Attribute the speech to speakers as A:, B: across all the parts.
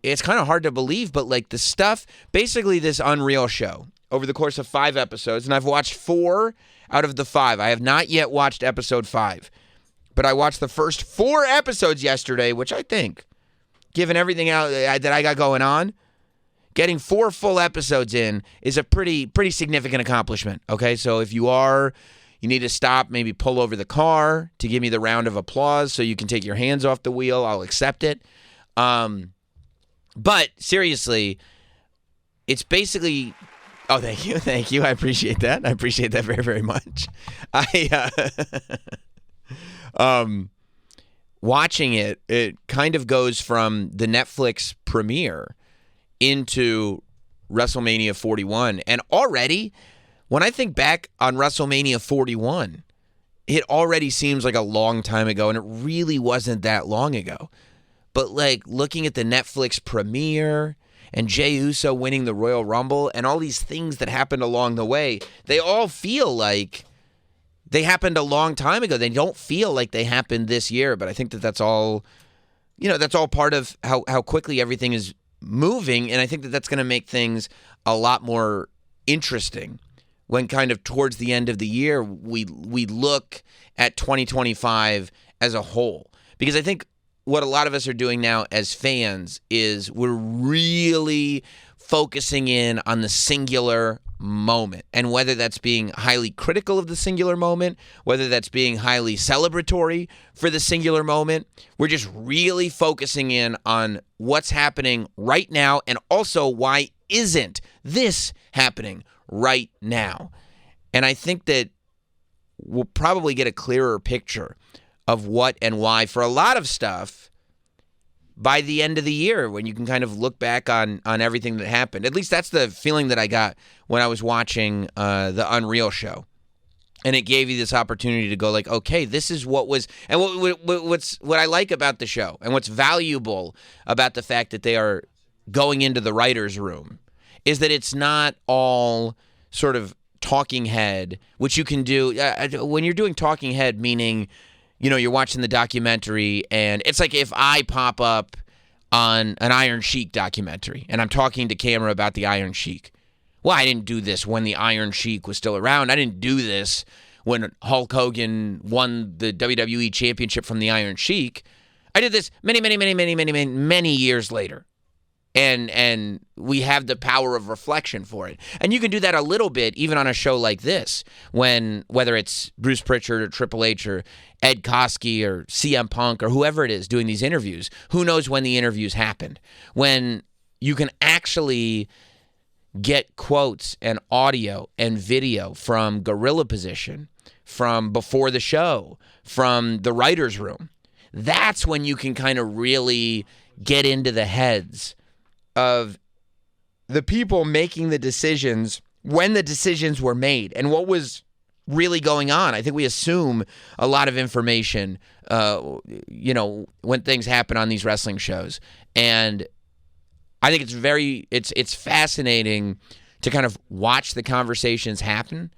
A: it's kind of hard to believe, but like the stuff, basically this Unreal show over the course of 5 episodes, and I've watched 4 out of the 5. I have not yet watched episode 5, but I watched the first 4 episodes yesterday, which I think, given everything out that I got going on, getting 4 full episodes in is a pretty significant accomplishment. Okay, so if you need to stop, maybe pull over the car to give me the round of applause so you can take your hands off the wheel. I'll accept it. But seriously, it's basically... Oh, thank you. I appreciate that. I appreciate that very, very much. Watching it kind of goes from the Netflix premiere into WrestleMania 41. And already, when I think back on WrestleMania 41, it already seems like a long time ago, and it really wasn't that long ago. But like looking at the Netflix premiere and Jey Uso winning the Royal Rumble and all these things that happened along the way, they all feel like they happened a long time ago. They don't feel like they happened this year, but I think that's all part of how quickly everything is moving, and I think that's going to make things a lot more interesting when kind of towards the end of the year we look at 2025 as a whole. Because I think what a lot of us are doing now as fans is we're really focusing in on the singular moment. And whether that's being highly critical of the singular moment, whether that's being highly celebratory for the singular moment, we're just really focusing in on what's happening right now, and also why isn't this happening right now. And I think that we'll probably get a clearer picture of what and why for a lot of stuff by the end of the year, when you can kind of look back on everything that happened. At least that's the feeling that I got when I was watching the Unreal show. And it gave you this opportunity to go like, okay, this is what was, and what I like about the show, and what's valuable about the fact that they are going into the writer's room, is that it's not all sort of talking head, which you can do when you're doing talking head, meaning, you're watching the documentary, and it's like if I pop up on an Iron Sheik documentary, and I'm talking to camera about the Iron Sheik. Well, I didn't do this when the Iron Sheik was still around. I didn't do this when Hulk Hogan won the WWE Championship from the Iron Sheik. I did this many years later. And we have the power of reflection for it. And you can do that a little bit even on a show like this, whether it's Bruce Pritchard or Triple H or Ed Koskey or CM Punk or whoever it is doing these interviews. Who knows when the interviews happened? When you can actually get quotes and audio and video from gorilla position, from before the show, from the writer's room. That's when you can kind of really get into the heads of the people making the decisions when the decisions were made and what was really going on. I think we assume a lot of information, when things happen on these wrestling shows. And I think it's fascinating to kind of watch the conversations happen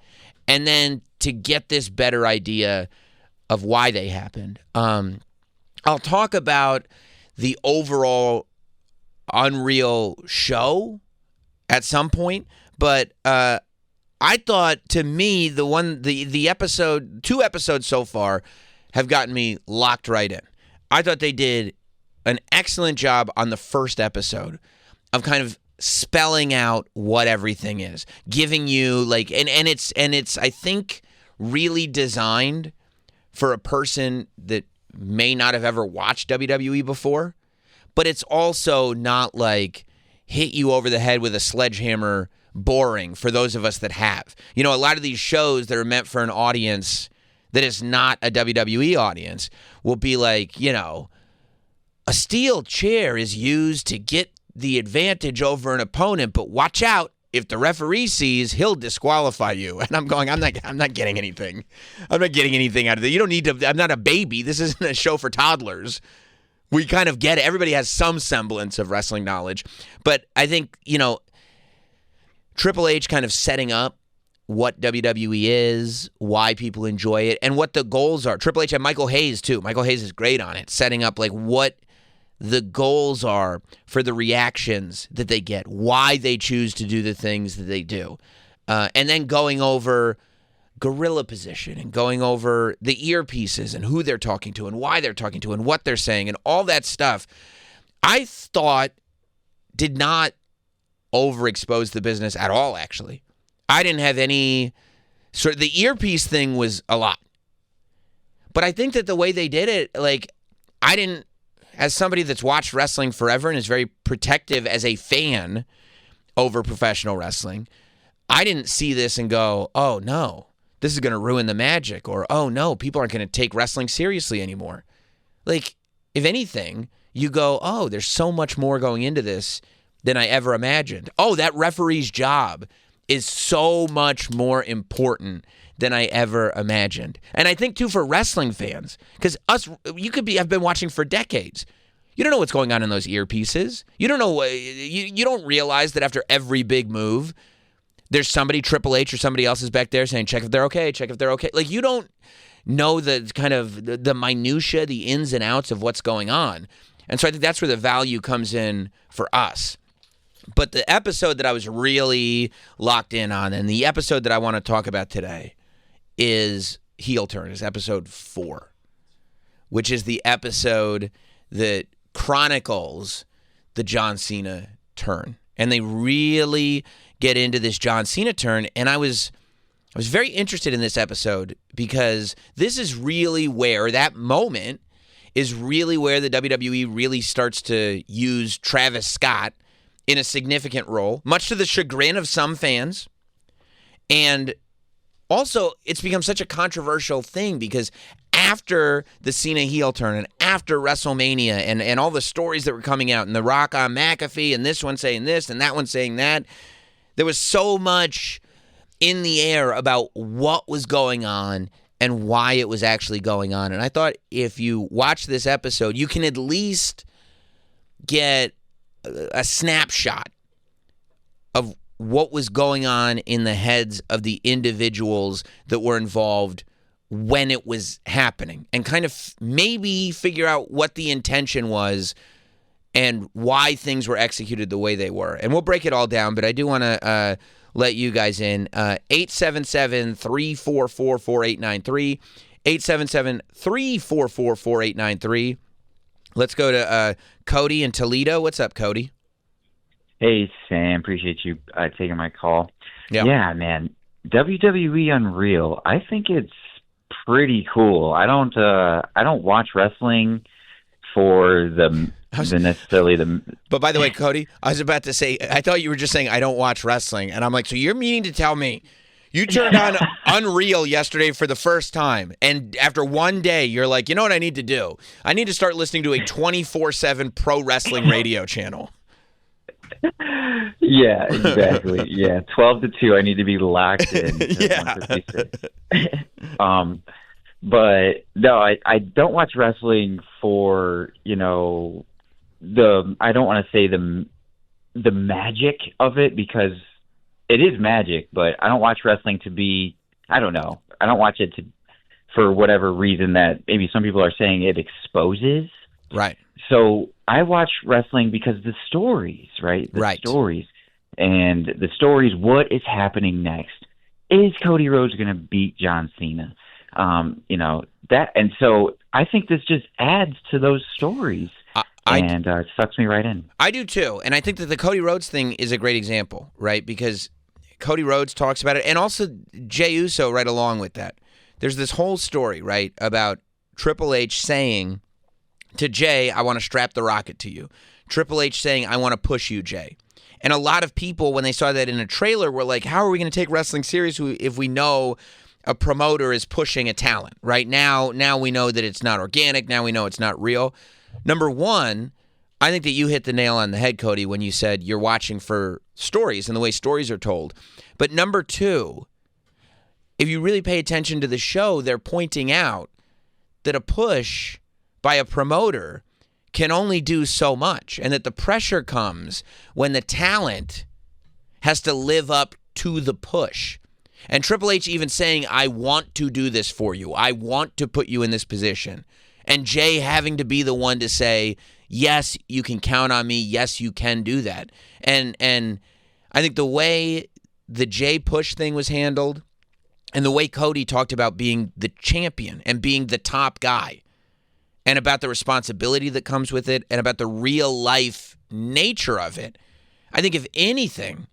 A: and then to get this better idea of why they happened. I'll talk about the overall Unreal show at some point, but I thought, to me, the episode, 2 episodes so far have gotten me locked right in. I thought they did an excellent job on the first episode of kind of spelling out what everything is, giving you and it's I think really designed for a person that may not have ever watched WWE before. But it's also not like hit you over the head with a sledgehammer boring for those of us that have. A lot of these shows that are meant for an audience that is not a WWE audience will be like, a steel chair is used to get the advantage over an opponent, but watch out. If the referee sees, he'll disqualify you. And I'm going, I'm not getting anything. I'm not getting anything out of it. You don't need to, I'm not a baby. This isn't a show for toddlers. We kind of get it. Everybody has some semblance of wrestling knowledge. But I think, Triple H kind of setting up what WWE is, why people enjoy it, and what the goals are. Triple H and Michael Hayes, too. Michael Hayes is great on it, setting up like what the goals are for the reactions that they get, why they choose to do the things that they do. And then going over gorilla position and going over the earpieces and who they're talking to and why they're talking to and what they're saying and all that stuff, I thought did not overexpose the business at all, actually. I didn't have any sort of, the earpiece thing was a lot. But I think that the way they did it, like, I didn't, as somebody that's watched wrestling forever and is very protective as a fan over professional wrestling, I didn't see this and go, oh no, this is going to ruin the magic, or oh no, people aren't going to take wrestling seriously anymore. Like, if anything, you go, oh, there's so much more going into this than I ever imagined. Oh, that referee's job is so much more important than I ever imagined. And I think, too, for wrestling fans, because have been watching for decades. You don't know what's going on in those earpieces. You don't know, you don't realize that after every big move, there's somebody, Triple H or somebody else is back there saying, check if they're okay, check if they're okay. Like, you don't know the kind of the minutia, the ins and outs of what's going on. And so I think that's where the value comes in for us. But the episode that I was really locked in on, and the episode that I want to talk about today, is Heel Turn. It's episode 4, which is the episode that chronicles the John Cena turn. And they really get into this John Cena turn, and I was very interested in this episode because this is really where, that moment is really where the WWE really starts to use Travis Scott in a significant role, much to the chagrin of some fans. And also, it's become such a controversial thing because after the Cena heel turn and after WrestleMania and all the stories that were coming out and The Rock on McAfee and this one saying this and that one saying that, there was so much in the air about what was going on and why it was actually going on. And I thought if you watch this episode, you can at least get a snapshot of what was going on in the heads of the individuals that were involved when it was happening and kind of maybe figure out what the intention was and why things were executed the way they were. And we'll break it all down, but I do want to let you guys in. 877-344-4893. 877-344-4893. Let's go to Cody in Toledo. What's up, Cody?
B: Hey, Sam. Appreciate you taking my call.
A: Yep.
B: Yeah, man. WWE Unreal. I think it's pretty cool. I don't watch wrestling for necessarily the.
A: But by the way, Cody, I was about to say, I thought you were just saying I don't watch wrestling, and I'm like, so you're meaning to tell me you turned on Unreal yesterday for the first time, and after one day, you're like, you know what I need to do? I need to start listening to a 24/7 pro wrestling radio channel.
B: Yeah, exactly. Yeah, 12 to 2. I need to be locked in.
A: Yeah.
B: But no, I don't watch wrestling for, I don't want to say the magic of it, because it is magic, but I don't watch wrestling to be, I don't know. I don't watch it for whatever reason that maybe some people are saying it exposes.
A: Right.
B: So I watch wrestling because the stories, right? The stories. And the stories, what is happening next? Is Cody Rhodes going to beat John Cena? And so I think this just adds to those stories. It sucks me right in.
A: I do too. And I think that the Cody Rhodes thing is a great example, right? Because Cody Rhodes talks about it, and also Jey Uso right along with that. There's this whole story, right, about Triple H saying to Jey, I want to strap the rocket to you. Triple H saying, I want to push you, Jey. And a lot of people, when they saw that in a trailer, were like, how are we going to take wrestling seriously if we know a promoter is pushing a talent, right? Now we know that it's not organic. Now we know it's not real. Number one, I think that you hit the nail on the head, Cody, when you said you're watching for stories and the way stories are told. But number two, if you really pay attention to the show, they're pointing out that a push by a promoter can only do so much, and that the pressure comes when the talent has to live up to the push. And Triple H even saying, I want to do this for you. I want to put you in this position. And Jay having to be the one to say, yes, you can count on me. Yes, you can do that. And I think the way the Jay push thing was handled and the way Cody talked about being the champion and being the top guy and about the responsibility that comes with it and about the real life nature of it, I think if anything,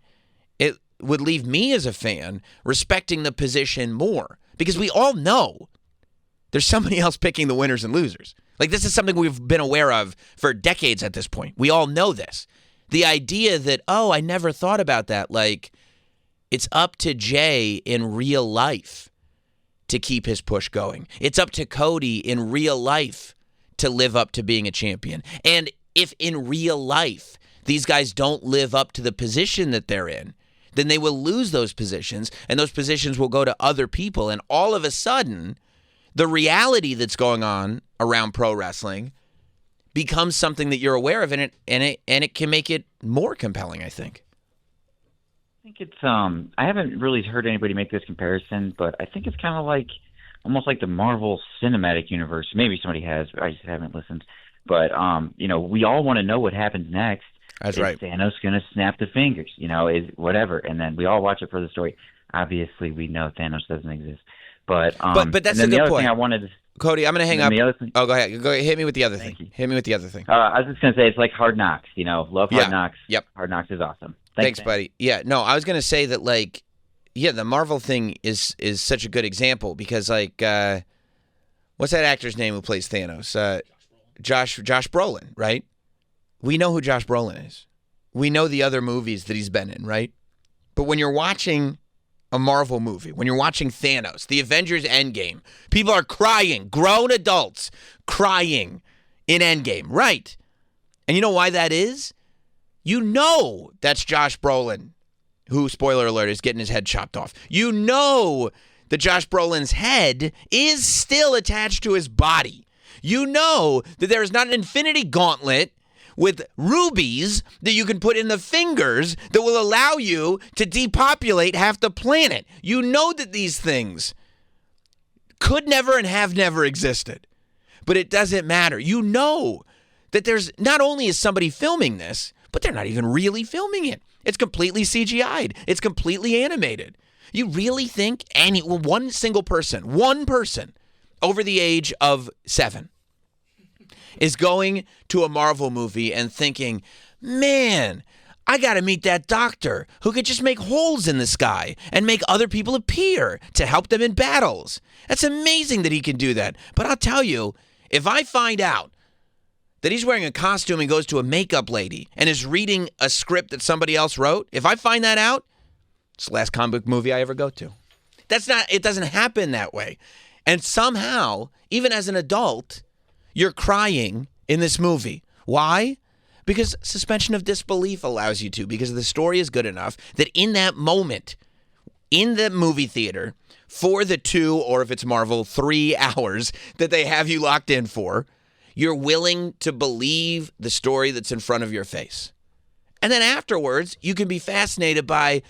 A: it would leave me as a fan respecting the position more, because we all know there's somebody else picking the winners and losers. Like, this is something we've been aware of for decades at this point. We all know this. The idea that, oh, I never thought about that. Like, it's up to Jay in real life to keep his push going. It's up to Cody in real life to live up to being a champion. And if in real life these guys don't live up to the position that they're in, then they will lose those positions, and those positions will go to other people. And all of a sudden, the reality that's going on around pro wrestling becomes something that you're aware of, and it can make it more compelling, I think.
B: I think it's I haven't really heard anybody make this comparison, but I think it's kind of like almost like the Marvel Cinematic Universe. Maybe somebody has, but I just haven't listened. But we all want to know what happens next.
A: That's
B: is
A: right.
B: Thanos going to snap the fingers? Is whatever, and then we all watch it for the story. Obviously, we know Thanos doesn't exist, but
A: that's
B: and then
A: a good
B: the other
A: point.
B: Thing I wanted to,
A: Cody, I'm going to hang up.
B: The other thing,
A: go ahead. Hit me with the other thing.
B: Thank you.
A: Hit me with the other thing.
B: I was just going to say it's like Hard Knocks. Love Hard Knocks.
A: Yep.
B: Hard Knocks is awesome.
A: Thanks, buddy. Yeah, no, I was going to say that, like, yeah, the Marvel thing is such a good example because, like, what's that actor's name who plays Thanos? Josh Brolin, right? We know who Josh Brolin is. We know the other movies that he's been in, right? But when you're watching a Marvel movie, when you're watching Thanos, the Avengers Endgame, people are crying, grown adults crying in Endgame, right? And you know why that is? You know that's Josh Brolin, who, spoiler alert, is getting his head chopped off. You know that Josh Brolin's head is still attached to his body. You know that there is not an infinity gauntlet with rubies that you can put in the fingers that will allow you to depopulate half the planet. You know that these things could never and have never existed. But it doesn't matter. You know that there's not only is somebody filming this, but they're not even really filming it. It's completely CGI'd. It's completely animated. You really think one person over the age of 7 is going to a Marvel movie and thinking, man, I got to meet that doctor who could just make holes in the sky and make other people appear to help them in battles. That's amazing that he can do that. But I'll tell you, if I find out that he's wearing a costume and goes to a makeup lady and is reading a script that somebody else wrote, if I find that out, it's the last comic book movie I ever go to. It doesn't happen that way. And somehow, even as an adult, you're crying in this movie. Why? Because suspension of disbelief allows you to, because the story is good enough that in that moment, in the movie theater, for the 2, or if it's Marvel, 3 hours that they have you locked in for, you're willing to believe the story that's in front of your face. And then afterwards, you can be fascinated by,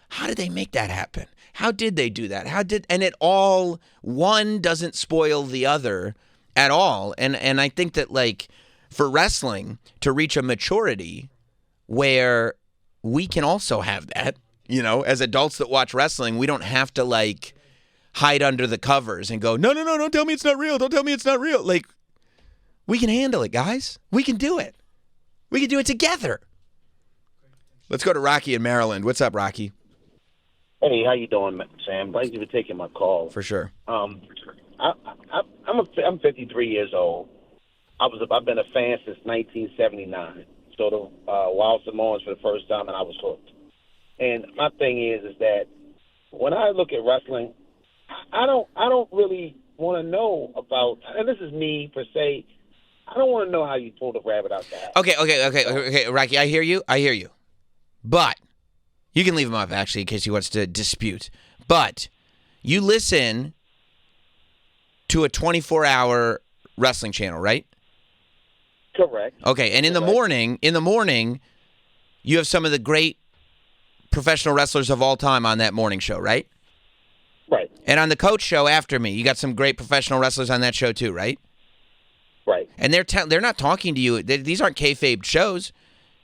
A: how did they make that happen? How did they do that? And it all, one doesn't spoil the other at all. And I think that, like, for wrestling to reach a maturity where we can also have that, as adults that watch wrestling, we don't have to, like, hide under the covers and go, no, don't tell me it's not real. Don't tell me it's not real. Like, we can handle it, guys. We can do it. We can do it together. Let's go to Rocky in Maryland. What's up, Rocky?
C: Hey, how you doing, Sam? Thank you for taking my call.
A: For sure.
C: I'm 53 years old. I've been a fan since 1979. So the Wild Samoans for the first time, and I was hooked. And my thing is that when I look at wrestling, I don't really want to know about. And this is me per se. I don't want to know how you pulled a rabbit out that.
A: Okay, Rocky, I hear you. But you can leave him up, actually, in case he wants to dispute. But you listen to a 24-hour wrestling channel, right?
C: Correct.
A: Okay, and in the morning, you have some of the great professional wrestlers of all time on that morning show, right?
C: Right.
A: And on the Coach show after me, you got some great professional wrestlers on that show too, right?
C: Right.
A: And they're not talking to you. These aren't kayfabe shows.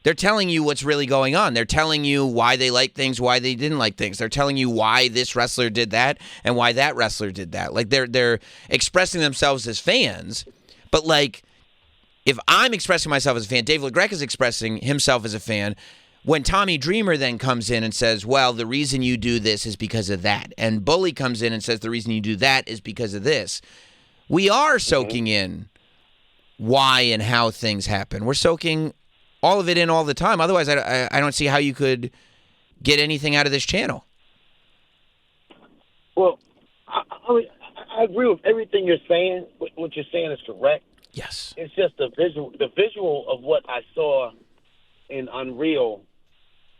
A: They're telling you what's really going on. They're telling you why they like things, why they didn't like things. They're telling you why this wrestler did that and why that wrestler did that. Like they're expressing themselves as fans, but like if I'm expressing myself as a fan, Dave LaGreca is expressing himself as a fan. When Tommy Dreamer then comes in and says, well, the reason you do this is because of that, and Bully comes in and says the reason you do that is because of this, we are soaking in why and how things happen. We're soaking all of it in all the time. Otherwise, I don't see how you could get anything out of this channel.
C: Well, I agree with everything you're saying. What you're saying is correct.
A: Yes.
C: It's just the visual of what I saw in Unreal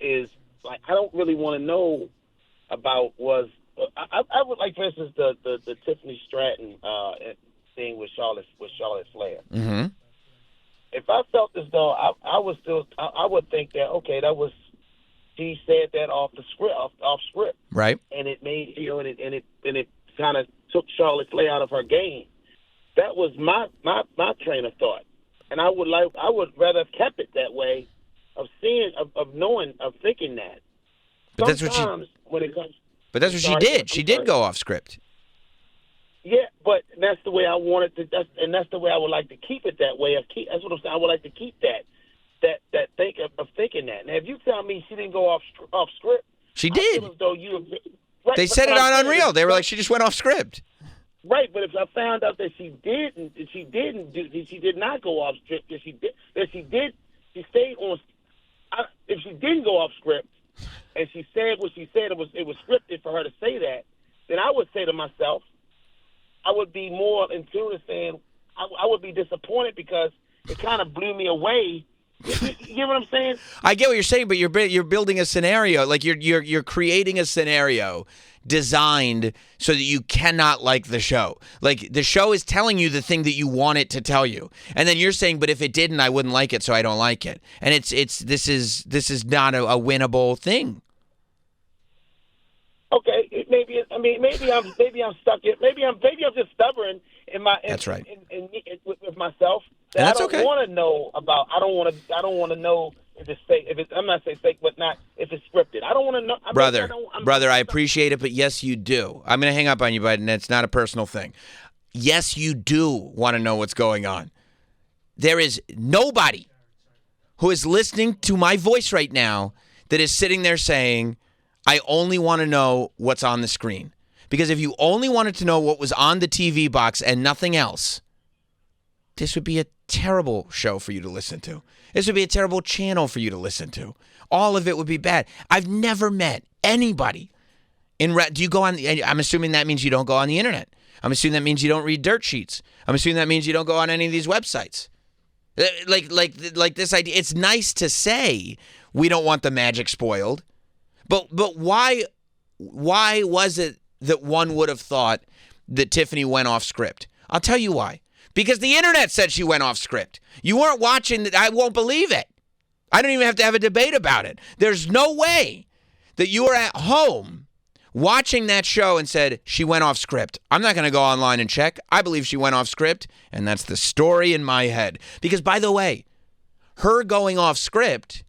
C: is like I don't really want to know about was I would like, for instance, the Tiffany Stratton thing with Charlotte Flair.
A: Mm-hmm.
C: If I felt as though I would think that okay, that was she said that off script,
A: Right?
C: and it made and it kind of took Charlotte Flair out of her game. That was my train of thought, and I would rather have kept it that way, of thinking that.
A: But that's
C: Sometimes when it comes.
A: But that's what she did. She did go off script.
C: Yeah, but that's the way I wanted to. That's the way I would like to keep it that way. That's what I'm saying. I would like to keep that thinking that. Now, if you tell me she didn't go off script,
A: she did.
C: I feel as though right,
A: they said it on Unreal. They were like, she just went off script.
C: Right, but if I found out that she did not go off script, she stayed on. If she didn't go off script, and she said what she said, it was scripted for her to say that, then I would say to myself, I would be more in tune to saying I would be disappointed because it kind of blew me away. You get what I'm saying?
A: I get what you're saying, but you're building a scenario, like you're creating a scenario designed so that you cannot like the show. Like the show is telling you the thing that you want it to tell you, and then you're saying, but if it didn't, I wouldn't like it, so I don't like it. And this is not a winnable thing.
C: Okay, maybe I'm stuck. Maybe I'm just stubborn in my.
A: That's right.
C: With myself.
A: And that's
C: I don't want to know about. I don't want to know if it's fake. I'm not saying fake, but not if it's scripted. I don't want to know.
A: Brother, I appreciate it, but yes, you do. I'm going to hang up on you, bud, and it's not a personal thing. Yes, you do want to know what's going on. There is nobody who is listening to my voice right now that is sitting there saying, I only want to know what's on the screen. Because if you only wanted to know what was on the TV box and nothing else, this would be a terrible show for you to listen to. This would be a terrible channel for you to listen to. All of it would be bad. I've never met anybody do you go on? I'm assuming that means you don't go on the internet. I'm assuming that means you don't read dirt sheets. I'm assuming that means you don't go on any of these websites. Like this idea. It's nice to say we don't want the magic spoiled, but why was it that one would have thought that Tiffany went off script? I'll tell you why. Because the internet said she went off script. You weren't watching. I won't believe it. I don't even have to have a debate about it. There's no way that you were at home watching that show and said she went off script. I'm not going to go online and check. I believe she went off script, and that's the story in my head. Because, by the way, her going off script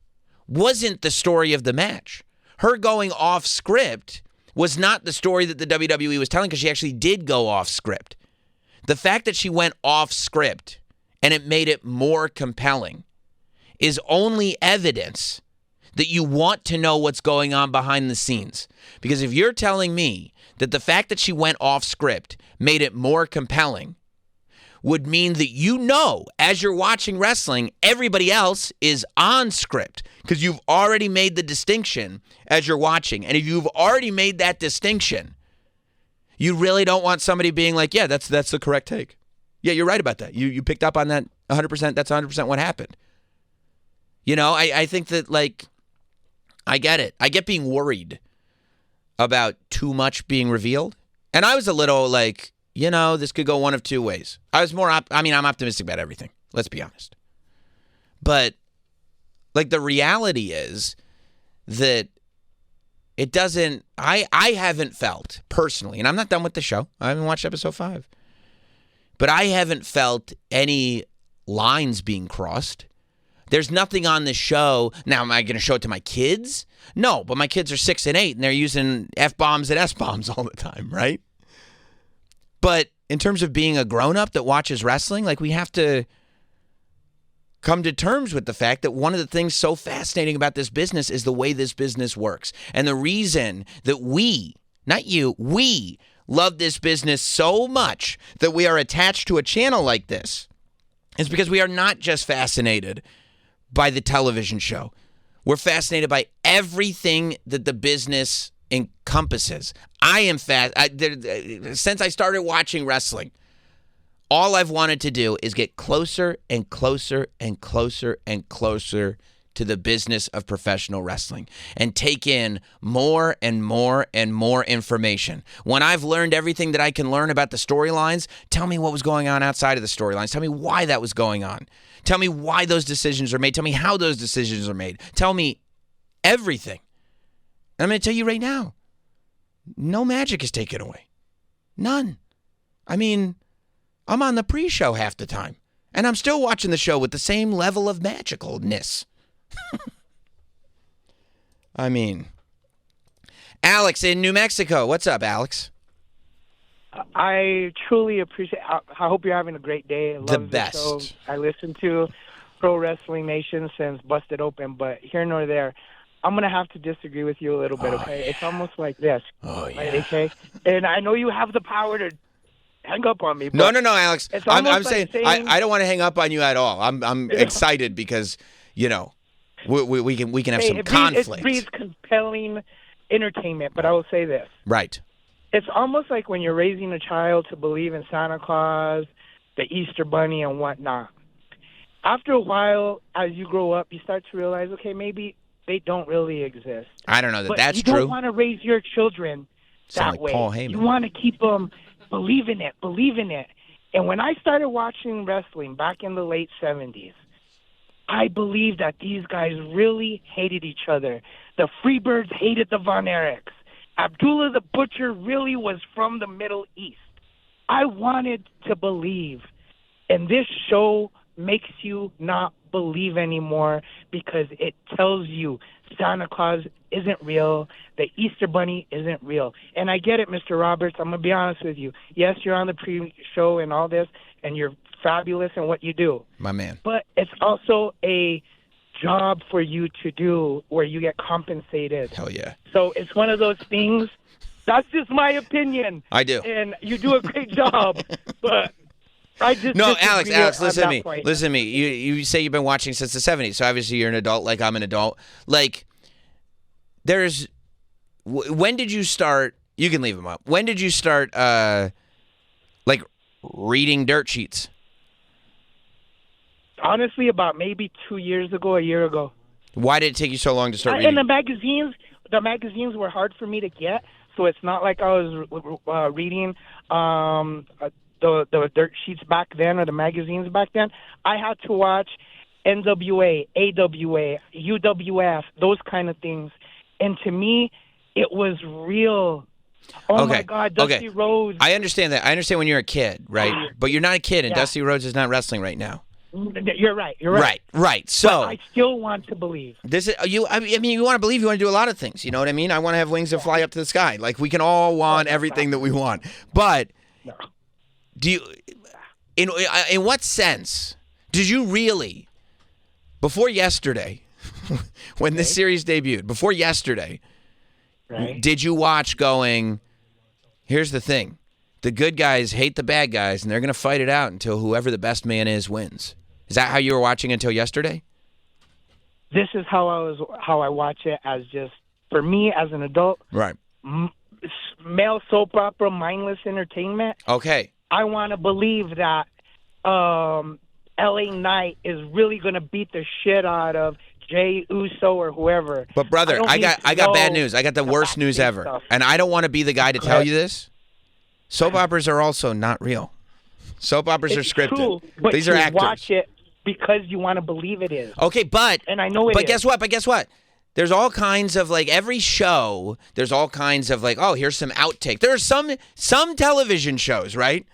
A: wasn't the story of the match. Her going off script was not the story that the WWE was telling, because she actually did go off script. The fact that she went off script and it made it more compelling is only evidence that you want to know what's going on behind the scenes. Because if you're telling me that the fact that she went off script made it more compelling, would mean that you know, as you're watching wrestling, everybody else is on script, because you've already made the distinction as you're watching. And if you've already made that distinction, you really don't want somebody being like, yeah, that's the correct take. Yeah, you're right about that. You picked up on that 100%. That's 100% what happened. You know, I think that, like, I get it. I get being worried about too much being revealed. And I was a little like, you know, this could go one of two ways. I was more, I'm optimistic about everything. Let's be honest. But, like, the reality is that it doesn't, I haven't felt personally, and I'm not done with the show. I haven't watched episode 5. but I haven't felt any lines being crossed. There's nothing on the show. Now, am I going to show it to my kids? No, but my kids are 6 and 8, and they're using F-bombs and S-bombs all the time, right? But in terms of being a grown-up that watches wrestling, like, we have to come to terms with the fact that one of the things so fascinating about this business is the way this business works. And the reason that we, not you, we love this business so much that we are attached to a channel like this is because we are not just fascinated by the television show. We're fascinated by everything that the business encompasses. I am since I started watching wrestling, all I've wanted to do is get closer and closer and closer and closer to the business of professional wrestling and take in more and more and more information. When I've learned everything that I can learn about the storylines, tell me what was going on outside of the storylines. Tell me why that was going on. Tell me why those decisions are made. Tell me how those decisions are made. Tell me everything. And I'm going to tell you right now, no magic is taken away. None. I mean, I'm on the pre-show half the time, and I'm still watching the show with the same level of magicalness. I mean, Alex in New Mexico. What's up, Alex?
D: I truly appreciate. I hope you're having a great day. I love
A: the best.
D: Show. I listen to Pro Wrestling Nation since Busted Open, but here nor there. I'm gonna have to disagree with you a little bit. Okay,
A: yeah.
D: It's almost like this.
A: Oh yeah.
D: Right, okay, and I know you have the power to hang up on me.
A: No, Alex. I'm
D: like
A: saying I don't want to hang up on you at all. I'm excited because we can have some conflict.
D: It breeds compelling entertainment, but I will say this.
A: Right.
D: It's almost like when you're raising a child to believe in Santa Claus, the Easter Bunny, and whatnot. After a while, as you grow up, you start to realize, okay, maybe they don't really exist.
A: I don't know that
D: but
A: that's
D: you
A: true.
D: You don't want to raise your children
A: Sound
D: that
A: like
D: way.
A: Paul Heyman.
D: You want to keep them believe in it. And when I started watching wrestling back in the late 70s, I believed that these guys really hated each other. The Freebirds hated the Von Erichs. Abdullah the Butcher really was from the Middle East. I wanted to believe, and this show makes you not believe anymore because it tells you Santa Claus isn't real, the Easter Bunny isn't real. And I get it, Mr. Roberts. I'm going to be honest with you. Yes, you're on the pre-show and all this, and you're fabulous in what you do.
A: My man.
D: But it's also a job for you to do where you get compensated.
A: Hell yeah.
D: So it's one of those things. That's just my opinion.
A: I do.
D: And you do a great job, but I just
A: No, Alex, listen to me.
D: Point.
A: Listen to me. You say you've been watching since the 70s, so obviously you're an adult like I'm an adult. Like, when did you start, you can leave them up. When did you start, reading dirt sheets?
D: Honestly, about maybe 2 years ago, a year ago.
A: Why did it take you so long to start reading?
D: And the magazines were hard for me to get, so it's not like I was reading the dirt sheets back then or the magazines back then. I had to watch NWA, AWA, UWF, those kind of things. And to me, it was real. Oh, my God, Dusty Rhodes.
A: I understand that. I understand when you're a kid, right? But you're not a kid, and Dusty Rhodes is not wrestling right now.
D: You're right.
A: Right. So
D: but I still want to believe.
A: This is you. I mean, you want to believe. You want to do a lot of things. You know what I mean? I want to have wings and fly up to the sky. Like, we can all want everything that we want. But do you? In what sense did you really? Before yesterday, when this series debuted, before yesterday, did you watch going, here's the thing, the good guys hate the bad guys, and they're going to fight it out until whoever the best man is wins? Is that how you were watching until yesterday?
D: This is how I watch it, as just, for me as an adult.
A: Right.
D: Male soap opera, mindless entertainment.
A: Okay.
D: I want to believe that LA Knight is really going to beat the shit out of Jay Uso or whoever.
A: But brother, I got bad news. I got the worst news ever.
D: Stuff.
A: And I don't want to be the guy to tell you this. Soap operas are also not real. Soap operas are scripted.
D: True, but
A: these are actors.
D: Watch it because you want to believe it is.
A: Okay, but
D: and I know it
A: but
D: is.
A: guess what? There's all kinds of, like, every show, there's all kinds of, like, oh, here's some outtake. There are some television shows, right,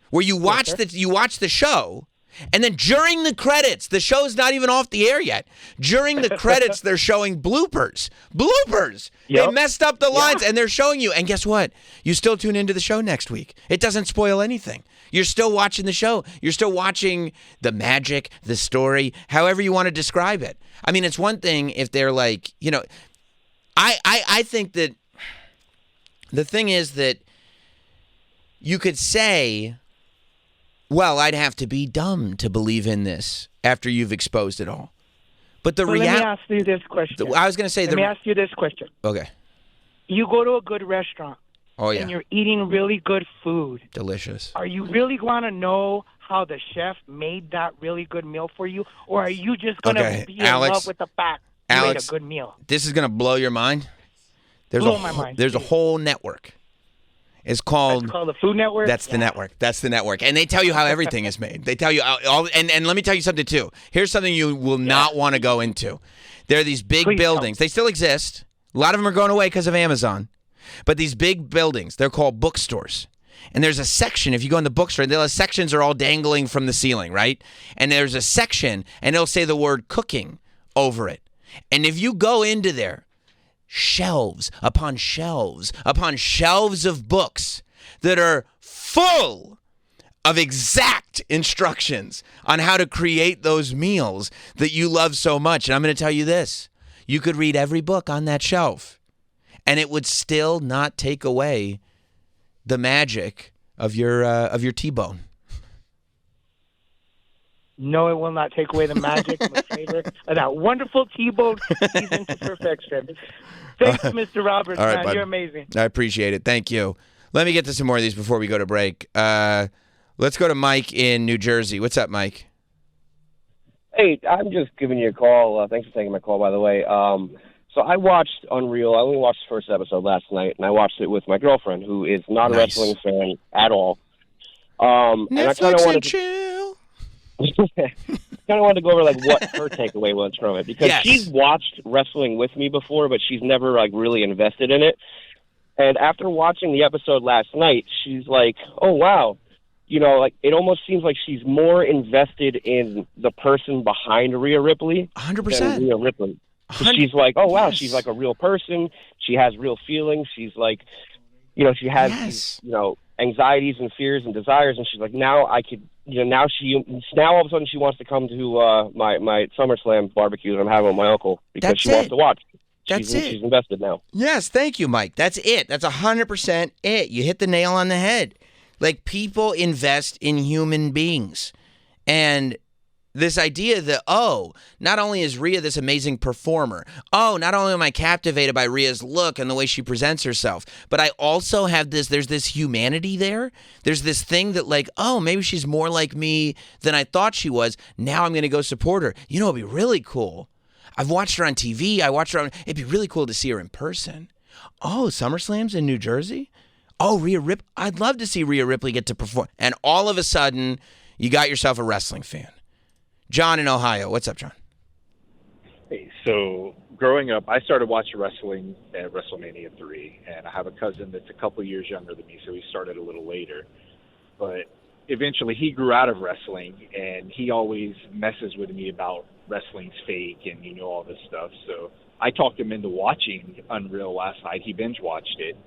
A: where you watch the show, and then during the credits, the show's not even off the air yet. During the credits, they're showing bloopers. Bloopers. Yep. They messed up the lines, and they're showing you. And guess what? You still tune into the show next week. It doesn't spoil anything. You're still watching the show. You're still watching the magic, the story, however you want to describe it. I mean, it's one thing if they're like, I think that the thing is that you could say, well, I'd have to be dumb to believe in this after you've exposed it all. But the reality... Let me
D: ask you this question.
A: I was going to say...
D: Let me ask you this question.
A: Okay.
D: You go to a good restaurant.
A: Oh, yeah.
D: And you're eating really good food.
A: Delicious.
D: Are you really going to know how the chef made that really good meal for you? Or are you just going to be in love with the fact you ate a good meal?
A: This is going to blow your mind.
D: Blow my mind.
A: There's a whole network. It's called
D: the Food Network?
A: That's the network. That's the network. And they tell you how everything is made. They tell you all, and let me tell you something, too. Here's something you will not want to go into. There are these big buildings. They still exist. A lot of them are going away because of Amazon. But these big buildings, they're called bookstores. And there's a section, if you go in the bookstore, the sections are all dangling from the ceiling, right? And there's a section, and it'll say the word cooking over it. And if you go into there, shelves upon shelves upon shelves of books that are full of exact instructions on how to create those meals that you love so much. And I'm going to tell you this. You could read every book on that shelf, and it would still not take away the magic of your T-bone.
D: No, it will not take away the magic and the flavor of that wonderful T-bone seasoned to perfection. Thanks, Mr. Roberts,
A: right,
D: man.
A: bud.
D: You're amazing.
A: I appreciate it. Thank you. Let me get to some more of these before we go to break. Let's go to Mike in New Jersey. What's up, Mike?
E: Hey, I'm just giving you a call. Thanks for taking my call, by the way. So I watched Unreal. I only watched the first episode last night, and I watched it with my girlfriend, who is not a wrestling fan at all.
A: Netflix
E: and I kind of wanted
A: chill.
E: kind of wanted to go over what her takeaway was from it, because she's watched wrestling with me before, but she's never really invested in it. And after watching the episode last night, she's like, "Oh wow, it almost seems like she's more invested in the person behind Rhea Ripley
A: 100%.
E: than Rhea Ripley." She's like, "Oh wow, she's like a real person. She has real feelings. She's like, she has these, anxieties and fears and desires." And she's like, "Now I could." Now all of a sudden she wants to come to my SummerSlam barbecue that I'm having with my uncle because she wants to watch. She's invested now.
A: Yes, thank you, Mike. That's it. That's 100% it. You hit the nail on the head. People invest in human beings. And this idea that, not only is Rhea this amazing performer, not only am I captivated by Rhea's look and the way she presents herself, but I also have there's this humanity there. There's this thing that maybe she's more like me than I thought she was. Now I'm going to go support her. It'd be really cool. I've watched her on TV. It'd be really cool to see her in person. Oh, SummerSlam's in New Jersey? Oh, Rhea Ripley. I'd love to see Rhea Ripley get to perform. And all of a sudden, you got yourself a wrestling fan. John in Ohio. What's up, John?
F: Hey, so growing up, I started watching wrestling at WrestleMania 3, and I have a cousin that's a couple years younger than me, so he started a little later. But eventually he grew out of wrestling, and he always messes with me about wrestling's fake and all this stuff. So I talked him into watching Unreal last night. He binge-watched it.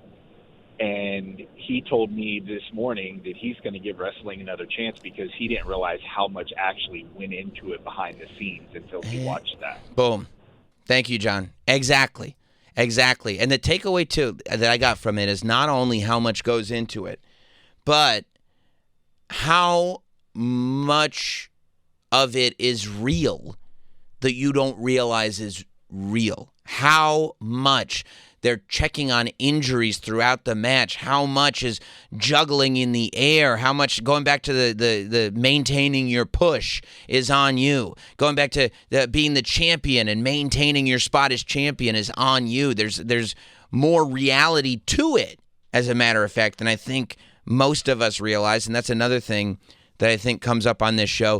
F: And he told me this morning that he's going to give wrestling another chance because he didn't realize how much actually went into it behind the scenes until he watched that.
A: Boom. Thank you, John. Exactly. And the takeaway, too, that I got from it is not only how much goes into it, but how much of it is real that you don't realize is real. How much they're checking on injuries throughout the match. How much is juggling in the air? How much, going back to the maintaining your push is on you. Going back to being the champion and maintaining your spot as champion is on you. There's more reality to it, as a matter of fact, than I think most of us realize. And that's another thing that I think comes up on this show.